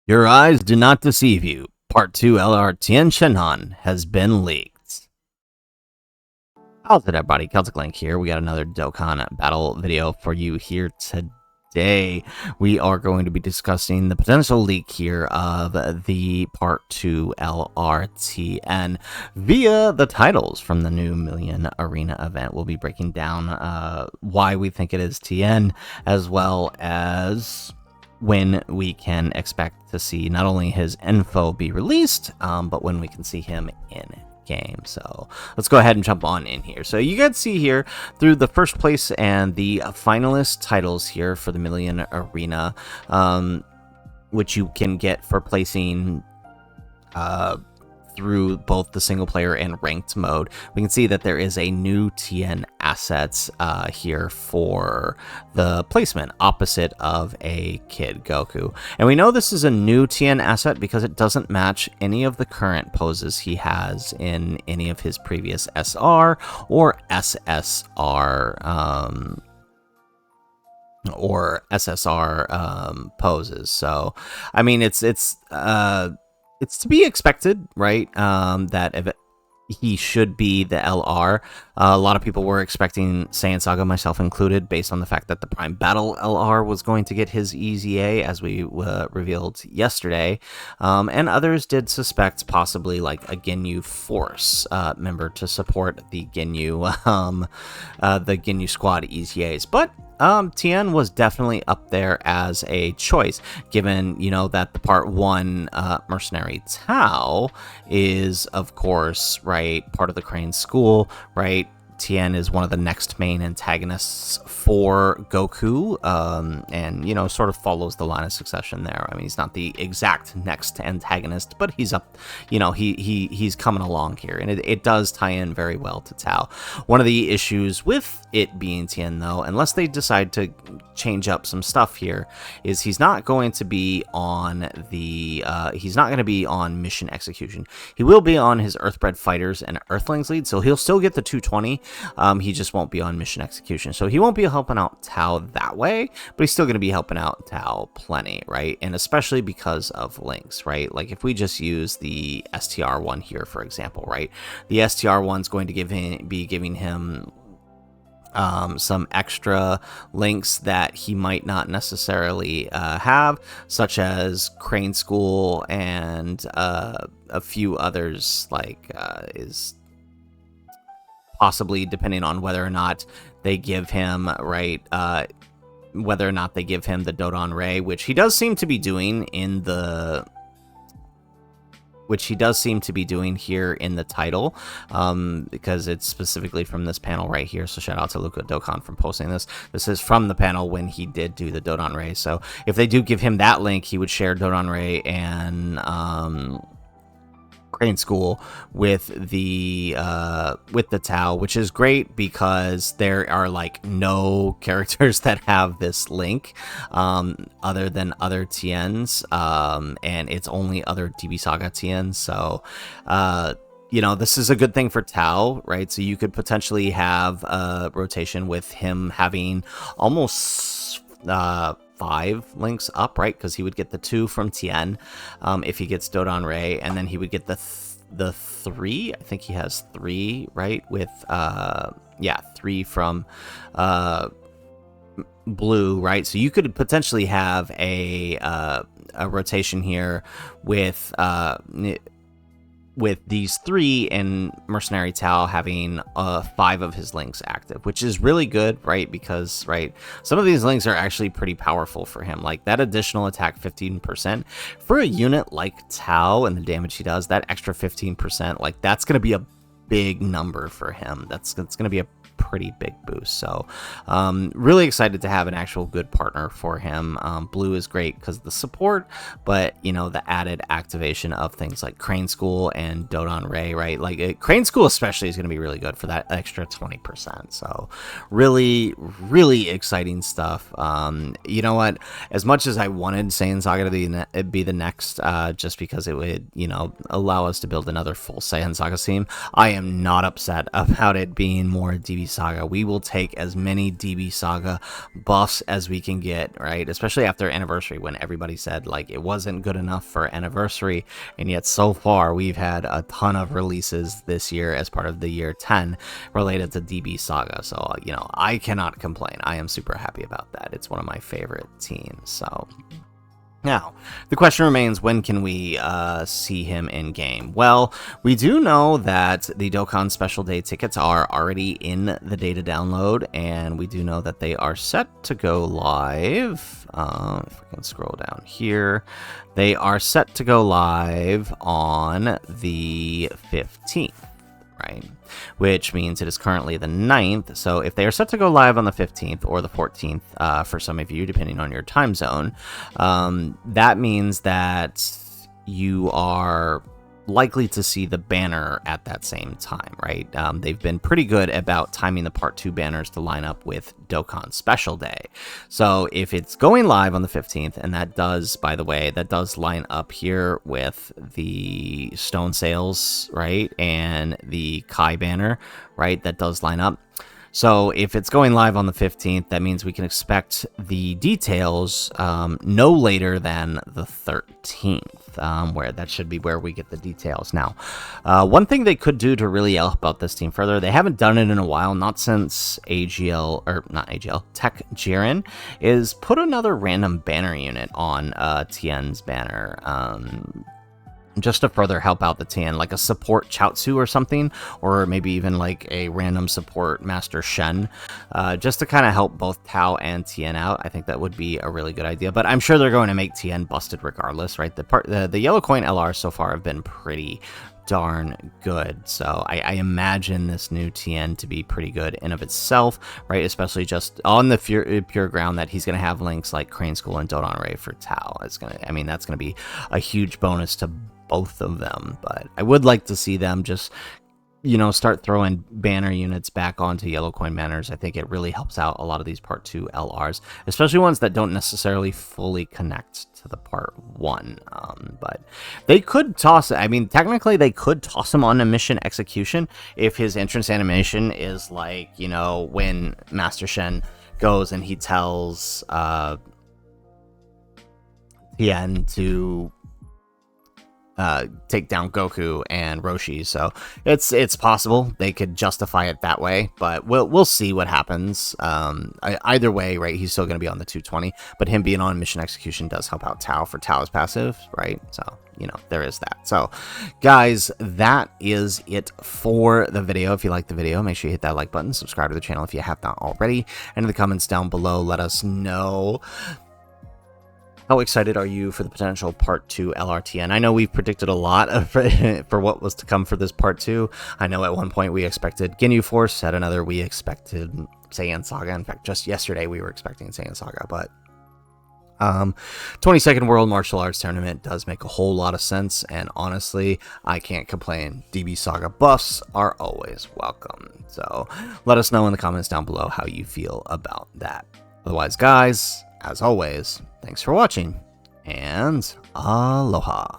Your eyes do not deceive you. Part 2 LR Tien has been leaked. How's it, everybody? Celtic Link here. We got another Dokkan battle video for you here today. We are going to be discussing the potential leak here of the Part 2 LR Tien via the titles from the new Million Arena event. We'll be breaking down why we think it is Tien, as well as when we can expect to see not only his info be released, but when we can see him in game. So let's go ahead and jump on in here. So you guys see here through the first place and the finalist titles here for the Million Arena, which you can get for placing through both the single player and ranked mode. We can see that there is a new Tien assets here for the placement opposite of a Kid Goku. And we know this is a new Tien asset because it doesn't match any of the current poses he has in any of his previous SR or SSR poses. So I mean, it's to be expected, right? That if he should be the LR. A lot of people were expecting Saiyan Saga, myself included, based on the fact that the Prime Battle LR was going to get his EZA, as we revealed yesterday. And others did suspect possibly like a Ginyu Force member to support the Ginyu Squad EZAs. But Tien was definitely up there as a choice, given, you know, that the Part 1 Mercenary Tao is, of course, right, part of the Crane School, right? Tien is one of the next main antagonists for Goku, and, you know, sort of follows the line of succession there. I mean, he's not the exact next antagonist, but he's up, you know, he's coming along here, and it does tie in very well to Tao. One of the issues with it being Tien, though, unless they decide to change up some stuff here, is he's not going to be on the, he's not going to be on mission execution. He will be on his Earthbred Fighters and Earthlings lead, so he'll still get the 220. He just won't be on mission execution. So he won't be helping out Tao that way, but he's still going to be helping out Tao plenty, right? And especially because of links, right? Like if we just use the STR one here, for example, right? The STR one's going to be giving him some extra links that he might not necessarily have, such as Crane School and a few others, like is possibly, depending on whether or not they give him, right, whether or not they give him the Dodon Ray, which he does seem to be doing in the, here in the title, because it's specifically from this panel right here. So shout out to Luca Dokkan for posting this. This is from the panel when he did do the Dodon Ray. So if they do give him that link, he would share Dodon Ray and Crane School with the Tao, which is great because there are like no characters that have this link other than other Tiens, and it's only other DB Saga Tiens. So you know, this is a good thing for Tao, right? So you could potentially have a rotation with him having almost 5 links up, right? Because he would get the 2 from Tien if he gets Dodon Ray, and then he would get the 3. I think he has 3, right? With 3 from Blue, right? So you could potentially have a rotation here with these 3 and Mercenary Tao having 5 of his links active, which is really good, right? Because, right, some of these links are actually pretty powerful for him. Like that additional attack 15% for a unit like Tao and the damage he does, that extra 15%, like that's going to be a big number for him. That's going to be a pretty big boost. So really excited to have an actual good partner for him. Blue is great because of the support, but you know, the added activation of things like Crane School and Dodon Ray, right? Like Crane School especially is going to be really good for that extra 20%. So really exciting stuff. You know what, as much as I wanted Saiyan Saga to be the next, just because it would, you know, allow us to build another full Saiyan Saga team, I am not upset about it being more DB DB Saga. We will take as many DB Saga buffs as we can get, right? Especially after Anniversary, when everybody said, like, it wasn't good enough for Anniversary, and yet so far we've had a ton of releases this year as part of the year 10 related to DB Saga. So, you know, I cannot complain. I am super happy about that. It's one of my favorite teams, so... Now, the question remains, when can we see him in game? Well, we do know that the Dokkan Special Day tickets are already in the data download, and we do know that they are set to go live. If we can scroll down here, they are set to go live on the 15th. Right, which means it is currently the 9th. So if they are set to go live on the 15th or the 14th, for some of you, depending on your time zone, that means that you are likely to see the banner at that same time, right? They've been pretty good about timing the Part 2 banners to line up with Dokkan Special Day. So if it's going live on the 15th, and that does, by the way, that does line up here with the Stone Sales, right? And the Kai banner, right? That does line up. So if it's going live on the 15th, that means we can expect the details no later than the 13th, where that should be where we get the details. Now, one thing they could do to really help out this team further, they haven't done it in a while, not since AGL, or not AGL, Tech Jiren, is put another random banner unit on Tien's banner. Just to further help out the Tien, like a support Chaozu or something, or maybe even like a random support Master Shen, just to kind of help both Tao and Tien out. I think that would be a really good idea, but I'm sure they're going to make Tien busted regardless, right? The yellow coin LR so far have been pretty darn good, so I imagine this new Tien to be pretty good in of itself, right? Especially just on the pure ground that he's going to have links like Crane School and Dodon Ray for Tao. It's gonna, I mean, that's going to be a huge bonus to both of them, but I would like to see them just, you know, start throwing banner units back onto yellow coin banners. I think it really helps out a lot of these Part 2 LRs, especially ones that don't necessarily fully connect to the Part 1. But they could toss, I mean, technically they could toss him on a mission execution if his entrance animation is like, you know, when Master Shen goes and he tells Tien to take down Goku and Roshi. So it's possible they could justify it that way, but we'll see what happens. Either way, right, he's still going to be on the 220, but him being on mission execution does help out Tao for Tao's passive, right? So, you know, there is that. So guys, that is it for the video. If you like the video, make sure you hit that like button, subscribe to the channel if you have not already, and in the comments down below, let us know, how excited are you for the potential Part 2 LR Tien? I know we've predicted a lot for what was to come for this Part 2. I know at one point we expected Ginyu Force, at another we expected Saiyan Saga. In fact, just yesterday we were expecting Saiyan Saga, but 22nd World Martial Arts Tournament does make a whole lot of sense, and honestly, I can't complain. DB Saga buffs are always welcome. So let us know in the comments down below how you feel about that. Otherwise, guys, as always, thanks for watching, and aloha.